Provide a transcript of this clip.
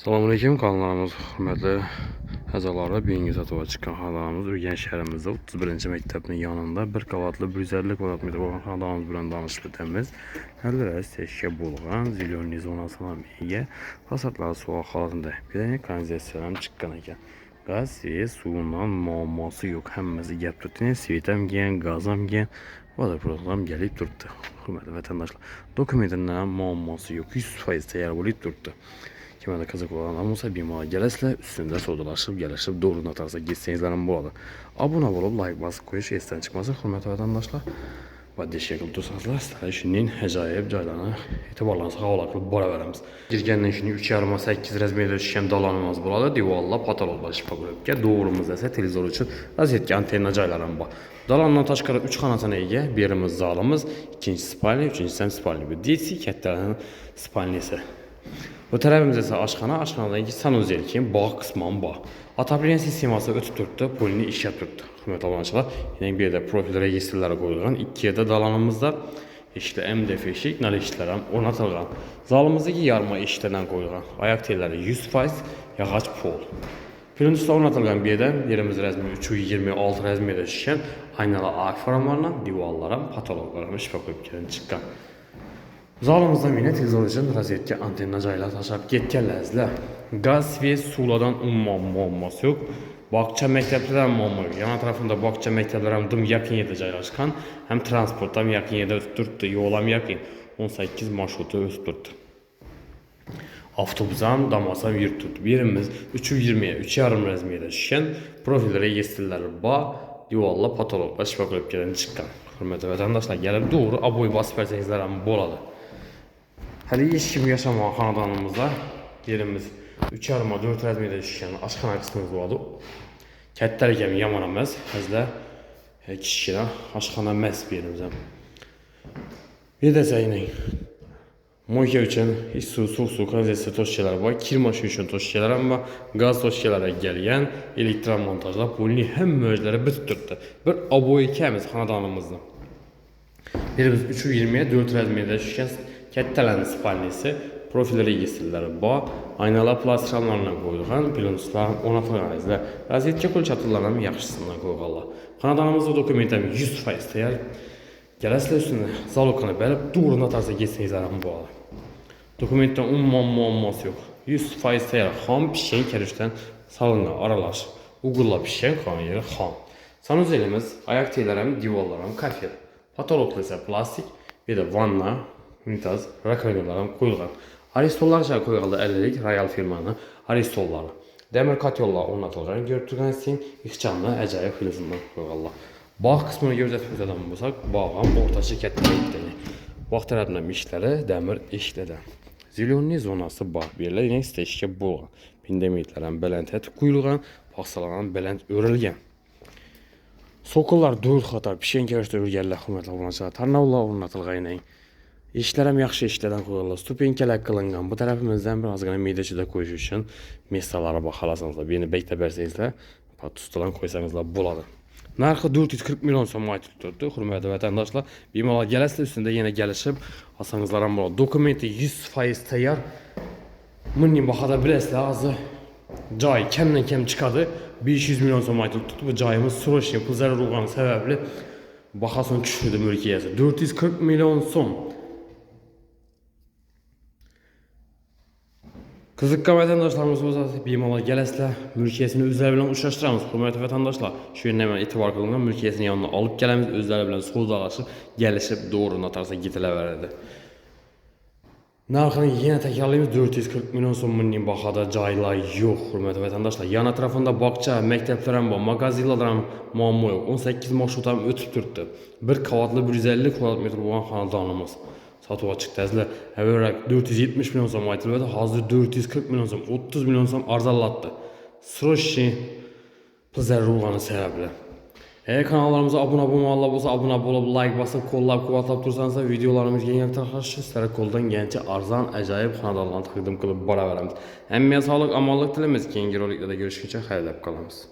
Selamünaleyküm kanallarımız hürmetli əzaları. Birinci satıva çıxan xanadamımız Ürgən şəhərimizdə 31-ci məktəbin yanında bir qavatlı 150 kvadrat metr olan xanadamımız bilan danışıqlı təmiz. Həllərə teşkə bulğan, zilyonli zonasına meyyə, fasadları sual xalatında bir dənə kanalizasiyadan çıxqan ekan. Qaz və suyundan muamması yox. Həmməsi gəp tutdu. Svetam gen, qazam gen, vodoproddan gəlib durdu. Hürmetli vətəndaşlar, dokumentindən muamması yox. 100% təyər olub durdu. Kime de kazık olan olsa bir mala gelesle üstünde sodalaşıp gelişip doğru atarsa gitsenizlerin bu adı. Abone olup like basıp koyuş esten çıkması hürmetli vatandaşlar. Ve deşekli tutsaklar işinin hecayip caylarına itibarlansa havalaklı bara veremiz. Girgenden işini 3 yarıma 8 rezmiyede düşen dalanımız burada divalla patologlar şifa bölüpke doğrumuzda ise televizor için razetki antenna caylarına bak. Dalandan taşqara 3 xanasına ega, birimiz zalımız, ikinci spalni, üçüncüsü spalni. Bu DC kətlərinin spalnisi. Bu tərəfimizdə isə aşxana, aşxanadan iki sanuzel kimi bağ qısmən bağ. Ataplen sisteması ötüb durdu, polini iş yaptırdı. Hürmetli abonəçilər, yine bir də profil registrləri qoyulğan, 2 yerdə dalanımızda işte MDF eşik, nal eşiklərəm onatılğan. Zalımızdakı yarma eşiklərdən qoyulğan, ayaq telləri 100%, yağac pol. Pirinçdə onatılğan bir yerdən yerimiz rəzmi 326 rəzmiyyədə şişən, aynalı ağ formalarla divarlara, patologlara şifa qoyub gəlin çıxqan. Zalımızda yine televizor için rozetki antenna caylar taşıp getkenləzlər. Gaz ve suladan muamması yok. Bağça məktəblərəm muamma yok. Yana tarafında bağça məktəblərəm dım yakın yerdə caylaşkan. Hem transporttam yakın yerdə ötürdü, yolam yakın. 18 marşrutu ötürdü. Avtobusam, damasam yürütürdü. Birimiz 320'ye, 3,5 rəzmiyyədə şişən profil registrləri bağ, divalla patologlar şifa qoyub gələn çıxqan. Hürmetli vətəndaşlar gəlib doğru aboy basıb versənizlərəm boladı. Hələ iş kimi yaşamayan xanadanımızda yerimiz 3,5-4 rəzmiyyədə şişən aşxana qismimiz vardı. Kətlər gəmi yaman əməz, həzlə kişkinə aşxana məhz bir yerimizəm. Bir də səyinək. Moyka üçün iç su, soğuk su, kanalizasiya toşkeləri var, kirmaşı üçün toşkelərəm var, qaz toşkelərə gələn elektron montajlar polini həm möcləri bütürdü. Bir aboy kəmiz xanadanımızda. Birimiz 320'ye 4 rəzmiyyədə şişən Kətələrin spalnisi, profil registrləri bağ, aynalar plastiklarla qoyulğan, pilonslar onatılğan izlər, rozetki kol çatırlarının yaxşısından qoyğanlar. Xanadanımızda dokumentəm 100% təyər, gələsilə üstünə zalokanı bəlib, doğrunu atarsa geçsinizlərin bu alı. Dokumentdən muamması yox, 100% təyər, xam pişən kərişdən salınğa aralaş, uğurla pişən xan yeri xam. Sanuzelimiz, ayaq teylərəm, divallarım, kafir, patologlu isə plastik, bir də vanna, unitaz, rakovinalardan qoyulğan. Aristollar isə qoyulğan 50'lik Royal firmanın aristolları. Dəmir katyollar onatılğan, görüntüdən sizin ixcanlı əcayib xilizından qoyulğanlar. Bağ qismini gözətmək adam bulsaq, bağın ortaçı kətlərə etdiyini. Bağ tərəfindən mişləri, dəmir eşiklərdən. Zilyonli zonası bağ birlə, yine steşkə bulğan. Pindemitlərən bələntət qoyulğan, paxsalanan belənt örülgən. Sokullar 4 xatar, pişən kərişdə örgərlər xürmətlə bulunacaq. Tarnavlar onatılğan ilə. İşlərəm yaxşı işlərdən qoyulur. Stupenkələr qılınğan. Bu tərəfimizdən biraz qana meydəçidə qoyuş üçün mesalara baxalasınızlar. Birini bəkdə bərsənizlər, tutulan qoysanızlar buladı. Narxı 440 milyon soma ait tutuldu. Hürmetli vətəndaşlar, bir mala gələsilə üstündə yenə gəlişib asanızlara buladı. Dokumenti 100% təyər. Mınni baxada biləsilə azı cay kəmdən kəm çıxadı. 500 milyon soma ait tutuldu. Bu cayımız sroşni pul zərər olğanı səbəbli baxasın küçüldü mülkiyyəsi. 440 milyon som. Kızıqqa vətəndaşlarımız olsa bir mala gələsilə mülkiyyəsini özləri bilən uçlaşdıramız. Hürmetli vətəndaşlar, şu yerine hemen etibar qılınğan mülkiyyəsini yanına alıb gələmiz, özləri bilən soğudalaşıb, gəlişib doğrunu atarsa getilə verədi. Narxını yenə təkrarlayımız 440 milyon sommunun baxada caylar yox, hürmetli vətəndaşlar. Yan ətrafında bağça, məktəblərəm var, mağaziyalarım muamma yox. 18 marşrutam ötüb durdu. Bir qavatlı 150 kvadrat metr olan xanadanımız. Satıva çıxdı əzlə, əvvəl 470 milyon som aytıldı, hazır 440 milyon som, 30 milyon som arzalatdı. Sroşi zərər olğanı səbəblə. Eğer kanallarımıza abone olsa abone olub, like basıb, kollab, quvvatlab dursanızsa videolarımız yeni yaxtarxaşı, sizlərə koldan gəncə arzan, əcayib xanadanlarını təqdim qılıb bara verəmiz. Əmmiyə sağlıq, amanlıq dilimiz. Yeni roliklərdə görüşünce xeyirləb qalamız.